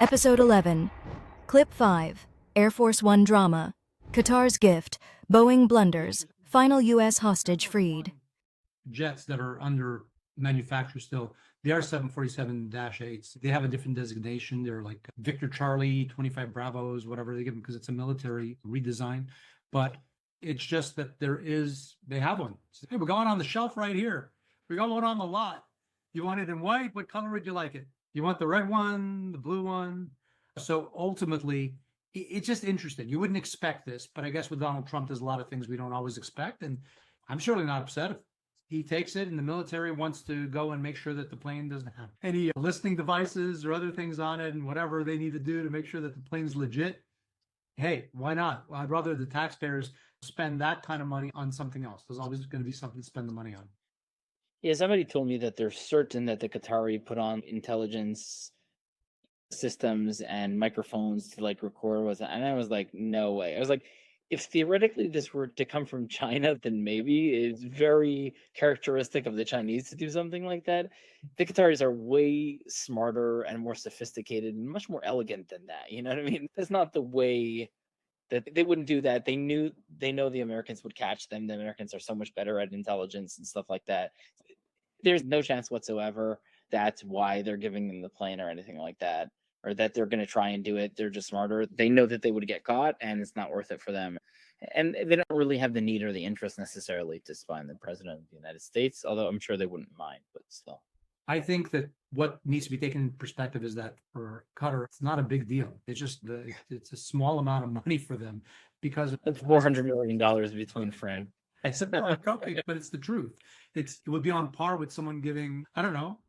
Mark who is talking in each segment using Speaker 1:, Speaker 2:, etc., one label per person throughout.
Speaker 1: Episode 11. Clip 5. Air Force One drama. Qatar's gift. Boeing Blunders. Final U.S. hostage freed.
Speaker 2: Jets that are under manufacture still, they are 747-8s. They have a different designation. They're like Victor Charlie, 25 Bravos, whatever they give them, because it's a military redesign. But it's just that they have one. Hey, we got one on the shelf right here. We got one on the lot. You want it in white? What color would you like it? You want the red one, the blue one? So ultimately, it's just interesting. You wouldn't expect this, but I guess with Donald Trump, there's a lot of things we don't always expect. And I'm surely not upset if he takes it and the military wants to go and make sure that the plane doesn't have any listening devices or other things on it and whatever they need to do to make sure that the plane's legit. Hey, why not? Well, I'd rather the taxpayers spend that kind of money on something else. There's always going to be something to spend the money on.
Speaker 3: Yeah, somebody told me that they're certain that the Qatari put on intelligence systems and microphones to record with it. And I was like, no way. I was like, if theoretically this were to come from China, then maybe it's very characteristic of the Chinese to do something like that. The Qataris are way smarter and more sophisticated and much more elegant than that. You know what I mean? That's not the way that they wouldn't do that. They know the Americans would catch them. The Americans are so much better at intelligence and stuff like that. There's no chance whatsoever that's why they're giving them the plane or anything like that, or that they're going to try and do it. They're just smarter. They know that they would get caught and it's not worth it for them. And they don't really have the need or the interest necessarily to spy on the president of the United States, although I'm sure they wouldn't mind, but still.
Speaker 2: I think that what needs to be taken in perspective is that for Qatar, it's not a big deal. It's just it's a small amount of money for them because
Speaker 3: it's $400 million between friends.
Speaker 2: I said that, but it's the truth. It would be on par with someone giving, I don't know,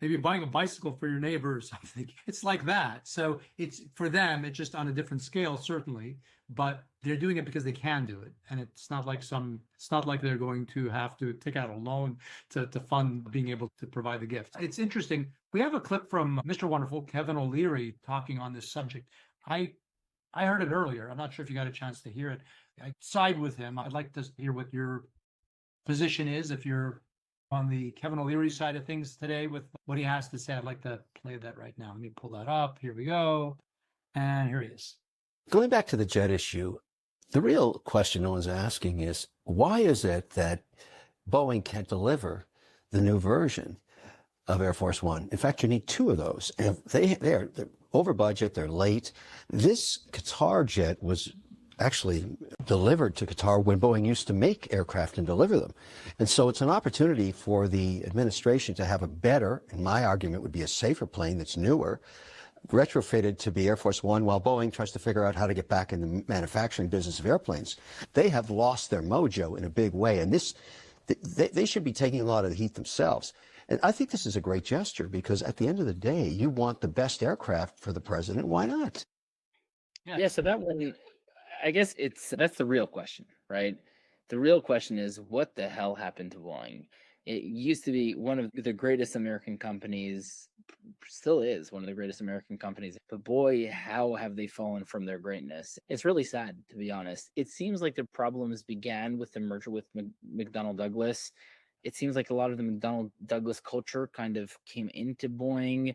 Speaker 2: maybe buying a bicycle for your neighbor or something. It's like that. So it's for them, it's just on a different scale, certainly, but they're doing it because they can do it. And it's not like they're going to have to take out a loan to fund being able to provide the gift. It's interesting. We have a clip from Mr. Wonderful, Kevin O'Leary, talking on this subject. I heard it earlier. I'm not sure if you got a chance to hear it. I side with him. I'd like to hear what your position is if you're on the Kevin O'Leary side of things today with what he has to say. I'd like to play that right now. Let me pull that up. Here we go. And here he is.
Speaker 4: Going back to the jet issue, the real question no one's asking is, why is it that Boeing can't deliver the new version of Air Force One? In fact, you need two of those. And they're over budget, they're late. This Qatar jet was actually delivered to Qatar when Boeing used to make aircraft and deliver them. And so it's an opportunity for the administration to have a better, and my argument would be a safer plane that's newer, retrofitted to be Air Force One while Boeing tries to figure out how to get back in the manufacturing business of airplanes. They have lost their mojo in a big way, and they should be taking a lot of the heat themselves. And I think this is a great gesture because at the end of the day, you want the best aircraft for the president. Why not?
Speaker 3: Yeah, so that one, I guess that's the real question, right? The real question is, what the hell happened to Boeing? It used to be one of the greatest American companies, still is one of the greatest American companies, but boy, how have they fallen from their greatness? It's really sad, to be honest. It seems like the problems began with the merger with McDonnell Douglas. It seems like a lot of the McDonnell Douglas culture kind of came into Boeing,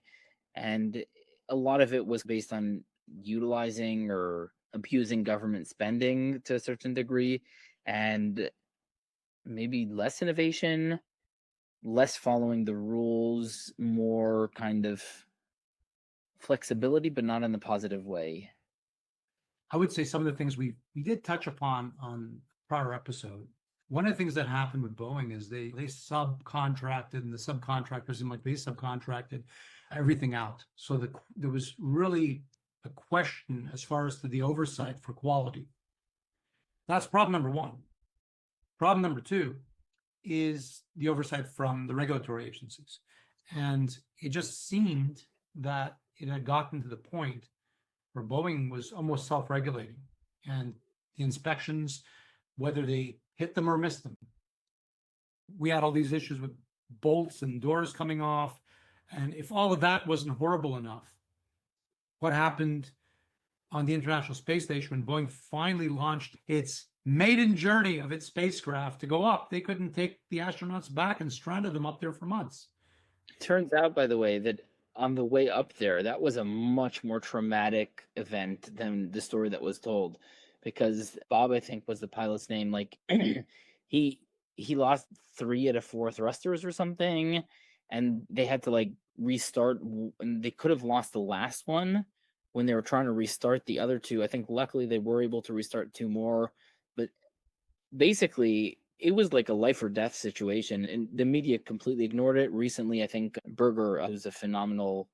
Speaker 3: and a lot of it was based on utilizing or abusing government spending to a certain degree, and maybe less innovation, less following the rules, more kind of flexibility, but not in the positive way.
Speaker 2: I would say some of the things we did touch upon on prior episode. One of the things that happened with Boeing is they subcontracted, and the subcontractors they subcontracted everything out. So there was really a question as far as to the oversight for quality. That's problem number one. Problem number two is the oversight from the regulatory agencies. And it just seemed that it had gotten to the point where Boeing was almost self-regulating. And the inspections, whether they hit them or missed them, we had all these issues with bolts and doors coming off. And if all of that wasn't horrible enough, what happened on the International Space Station when Boeing finally launched its maiden journey of its spacecraft to go up? They couldn't take the astronauts back and stranded them up there for months.
Speaker 3: Turns out, by the way, that on the way up there, that was a much more traumatic event than the story that was told, because Bob, I think, was the pilot's name. Like he he lost 3 out of 4 thrusters or something, and they had to like restart, and they could have lost the last one when they were trying to restart the other two. I think luckily they were able to restart 2 more, but basically it was like a life or death situation, and the media completely ignored it. Recently, I think Berger, who's a phenomenal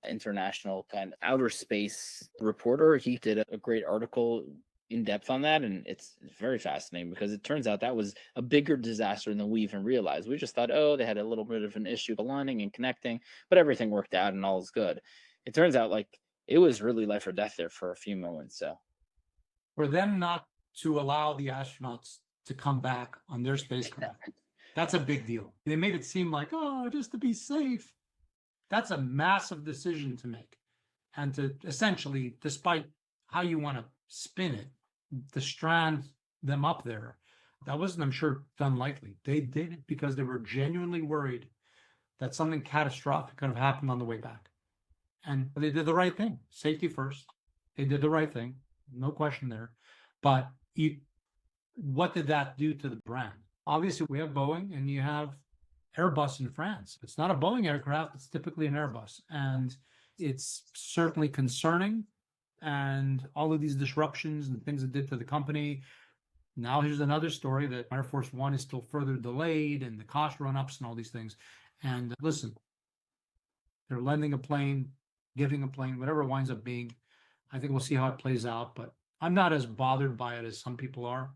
Speaker 3: international kind of outer space reporter, he did a great article in depth on that, and it's very fascinating because it turns out that was a bigger disaster than we even realized. We just thought, oh, they had a little bit of an issue aligning and connecting, but everything worked out and all is good. It turns out like it was really life or death there for a few moments. So
Speaker 2: For them not to allow the astronauts to come back on their spacecraft, that's a big deal. They made it seem like, oh, just to be safe. That's a massive decision to make. And to essentially, despite how you want to spin it, to strand them up there, that wasn't, I'm sure, done lightly. They did it because they were genuinely worried that something catastrophic could have happened on the way back. And they did the right thing. Safety first. They did the right thing. No question there. But what did that do to the brand? Obviously, we have Boeing and you have Airbus in France. It's not a Boeing aircraft. It's typically an Airbus. And it's certainly concerning. And all of these disruptions and things it did to the company. Now here's another story that Air Force One is still further delayed and the cost run-ups and all these things. And listen, they're lending a plane, giving a plane, whatever it winds up being. I think we'll see how it plays out, but I'm not as bothered by it as some people are.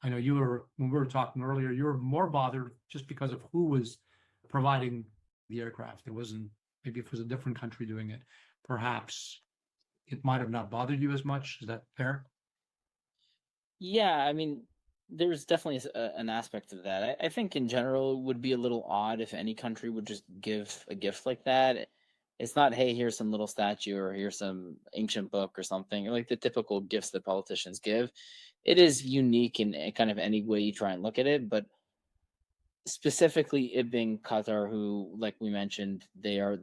Speaker 2: I know you were, when we were talking earlier, you were more bothered just because of who was providing the aircraft. It wasn't, maybe if it was a different country doing it, perhaps it might have not bothered you as much. Is that fair?
Speaker 3: yeah, I mean, there's definitely an aspect of that. I think in general it would be a little odd if any country would just give a gift like that. It's not, hey, here's some little statue or here's some ancient book or something, like the typical gifts that politicians give. It is unique in kind of any way you try and look at it, but specifically it being Qatar, who, like we mentioned, they're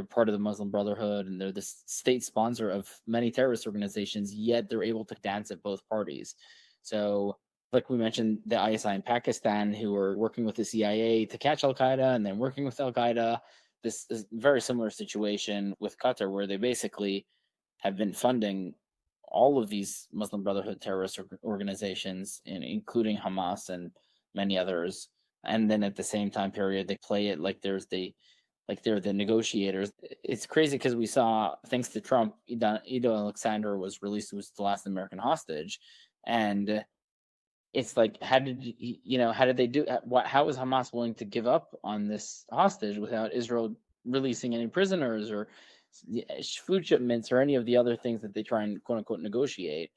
Speaker 3: part of the Muslim Brotherhood and they're the state sponsor of many terrorist organizations, yet they're able to dance at both parties. So, like we mentioned, the ISI in Pakistan, who are working with the CIA to catch Al Qaeda and then working with Al Qaeda. This is a very similar situation with Qatar, where they basically have been funding all of these Muslim Brotherhood terrorist organizations, including Hamas and many others. And then at the same time period, they play it like they're the negotiators. It's crazy because we saw, thanks to Trump, Ido Alexander was released, who was the last American hostage, and it's like, how did they do? How was Hamas willing to give up on this hostage without Israel releasing any prisoners or food shipments or any of the other things that they try and quote unquote negotiate?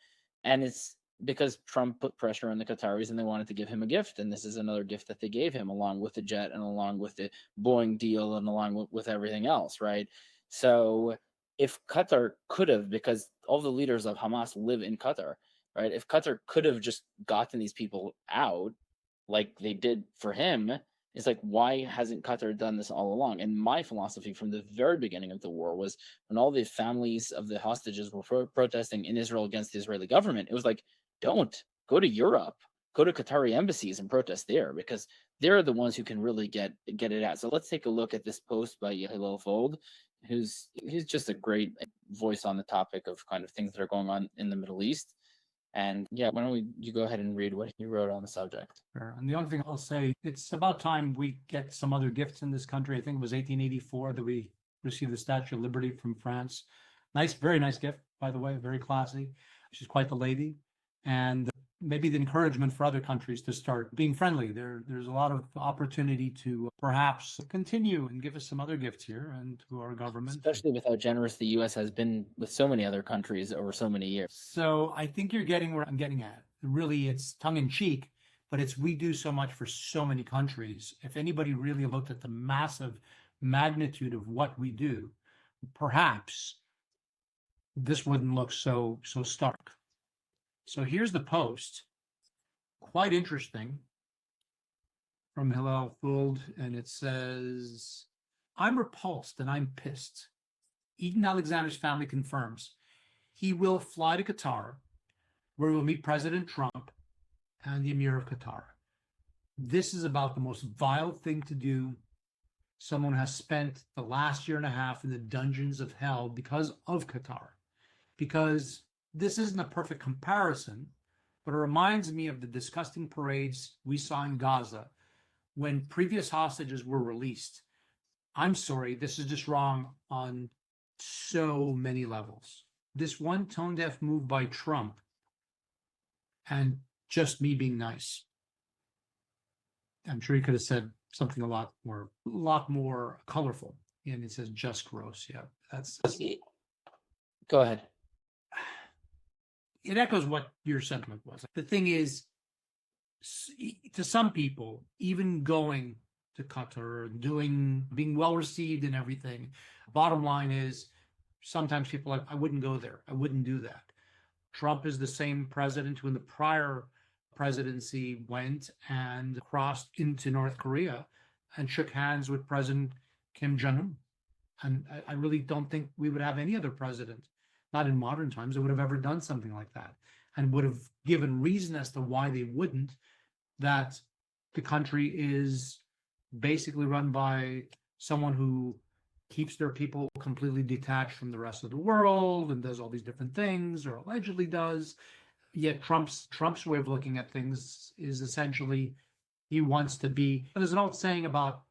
Speaker 3: And it's because Trump put pressure on the Qataris and they wanted to give him a gift. And this is another gift that they gave him, along with the jet and along with the Boeing deal and along with everything else, right? So if Qatar could have, because all the leaders of Hamas live in Qatar, right? If Qatar could have just gotten these people out like they did for him, it's like, why hasn't Qatar done this all along? And my philosophy from the very beginning of the war was, when all the families of the hostages were protesting in Israel against the Israeli government, it was like, don't go to Europe, go to Qatari embassies and protest there, because they're the ones who can really get it out. So let's take a look at this post by Hillel Fold, who's just a great voice on the topic of kind of things that are going on in the Middle East. And yeah, why don't you go ahead and read what he wrote on the subject?
Speaker 2: Sure. And the only thing I'll say, it's about time we get some other gifts in this country. I think it was 1884 that we received the Statue of Liberty from France. Nice, very nice gift, by the way, very classy. She's quite the lady. And maybe the encouragement for other countries to start being friendly. There's a lot of opportunity to perhaps continue and give us some other gifts here and to our government.
Speaker 3: Especially with how generous the U.S. has been with so many other countries over so many years.
Speaker 2: So I think you're getting where I'm getting at. Really, it's tongue in cheek, but we do so much for so many countries. If anybody really looked at the massive magnitude of what we do, perhaps this wouldn't look so stark. So here's the post, quite interesting, from Hillel Fold, and it says, I'm repulsed and I'm pissed. Eden Alexander's family confirms he will fly to Qatar, where he will meet President Trump and the Emir of Qatar. This is about the most vile thing to do. Someone has spent the last year and a half in the dungeons of hell because of Qatar. Because this isn't a perfect comparison, but it reminds me of the disgusting parades we saw in Gaza when previous hostages were released. I'm sorry, this is just wrong on so many levels. This one tone-deaf move by Trump and just me being nice. I'm sure he could have said something a lot more colorful. And it says just gross. Yeah, that's
Speaker 3: Go ahead.
Speaker 2: It echoes what your sentiment was. The thing is, to some people, even going to Qatar, being well received and everything, bottom line is sometimes people are like, I wouldn't go there. I wouldn't do that. Trump is the same president who in the prior presidency went and crossed into North Korea and shook hands with President Kim Jong-un. And I really don't think we would have any other president, not in modern times, that would have ever done something like that and would have given reason as to why they wouldn't, that the country is basically run by someone who keeps their people completely detached from the rest of the world and does all these different things, or allegedly does. Yet Trump's way of looking at things is essentially he wants to be. There's an old saying about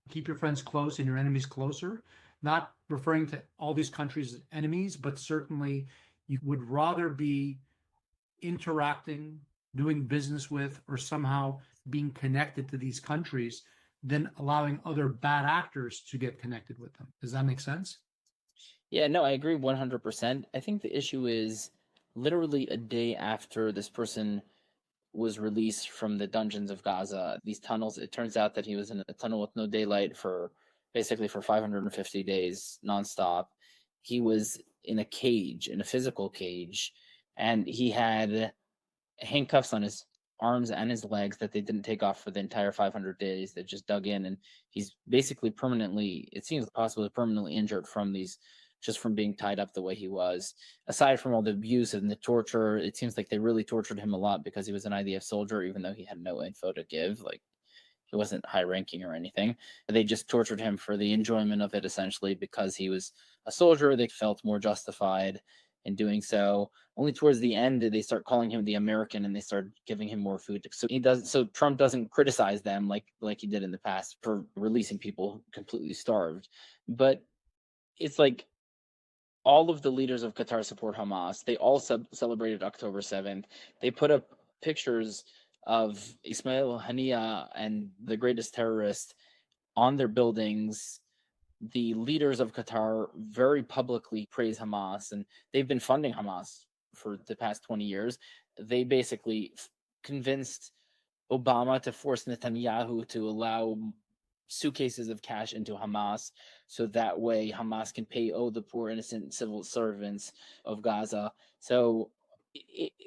Speaker 2: keep your friends close and your enemies closer, not referring to all these countries as enemies, but certainly you would rather be interacting, doing business with, or somehow being connected to these countries than allowing other bad actors to get connected with them. Does that make sense?
Speaker 3: Yeah, no, I agree 100%. I think the issue is literally a day after this person was released from the dungeons of Gaza, these tunnels, it turns out that he was in a tunnel with no daylight for 550 days nonstop. He was in a cage, in a physical cage, and he had handcuffs on his arms and his legs that they didn't take off for the entire 500 days. That just dug in, and he's basically permanently, it seems possibly permanently injured from these, just from being tied up the way he was. Aside from all the abuse and the torture, it seems like they really tortured him a lot because he was an IDF soldier, even though he had no info to give. Like, he wasn't high ranking or anything. They just tortured him for the enjoyment of it, essentially, because he was a soldier. They felt more justified in doing so. Only towards the end did they start calling him the American, and they started giving him more food. So Trump doesn't criticize them like he did in the past for releasing people completely starved. But it's like all of the leaders of Qatar support Hamas. They all celebrated October 7th. They put up pictures of Ismail Haniyeh and the greatest terrorist on their buildings. The leaders of Qatar very publicly praise Hamas, and they've been funding Hamas for the past 20 years. They basically convinced Obama to force Netanyahu to allow suitcases of cash into Hamas, so that way Hamas can pay the poor innocent civil servants of Gaza. So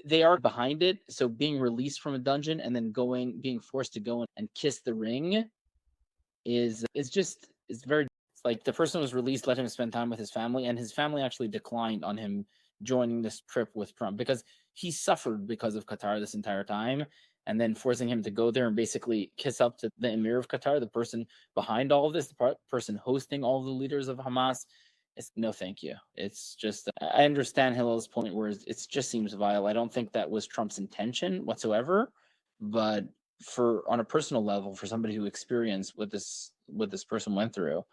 Speaker 3: they are behind it. So being released from a dungeon and then being forced to go and kiss the ring is very, like, the person was released, let him spend time with his family, and his family actually declined on him joining this trip with Trump because he suffered because of Qatar this entire time. And then forcing him to go there and basically kiss up to the Emir of Qatar, the person behind all of this, the person hosting all the leaders of Hamas, it's no thank you. It's just, I understand Hillel's point where it just seems vile. I don't think that was Trump's intention whatsoever, but on a personal level, for somebody who experienced what this person went through,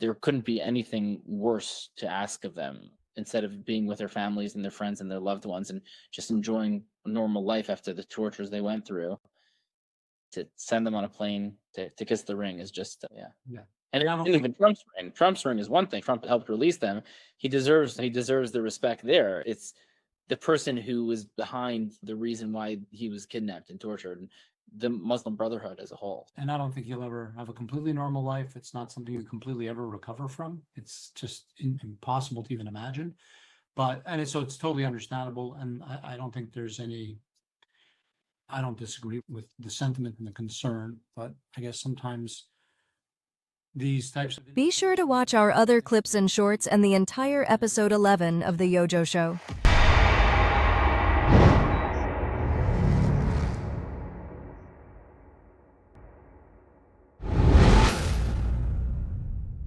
Speaker 3: there couldn't be anything worse to ask of them, instead of being with their families and their friends and their loved ones and just enjoying a normal life after the tortures they went through. To send them on a plane to kiss the ring is just,
Speaker 2: Yeah.
Speaker 3: And even Trump's ring is one thing. Trump helped release them. He deserves the respect there. It's the person who was behind the reason why he was kidnapped and tortured, and the Muslim Brotherhood as a whole.
Speaker 2: And I don't think he'll ever have a completely normal life. It's not something you completely ever recover from. It's just impossible to even imagine. So it's totally understandable. And I don't think I don't disagree with the sentiment and the concern, but I guess sometimes these types of.
Speaker 1: Be sure to watch our other clips and shorts and the entire episode 11 of The YoJo Show.